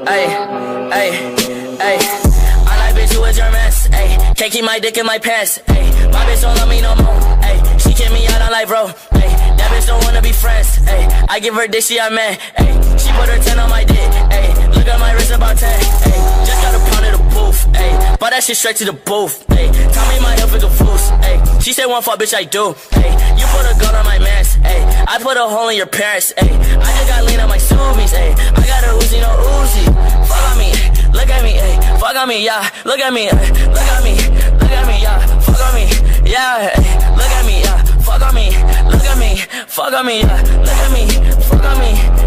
Ay, ay, ay. I like bitch who is your mess, ay. Can't keep my dick in my pants, ay. My bitch don't love me no more, ay. She kick me out on life, bro, ay. That bitch don't wanna be friends, ay. I give her dick, she a man, ay. She put her 10 on my dick, ay. Look at my wrist about 10, ay. Just got a pound of the booth, ay. Bought that shit straight to the booth, ay. Tell me my health is a foos, ay. She said one fuck, bitch, I do, ay. You put a gun on my mans, ay. I put a hole in your parents, ay. I just got lean on my Subies, ay. I got a Uzi, no Uzi. Fuck on me, look at me, ay. Fuck on me, yeah. Look at me, ay. Look at me, look at me, yeah. Fuck on me, yeah. Ay. Look at me, yeah. Fuck on me, look at me, fuck on me, yeah. Look at me, fuck on me.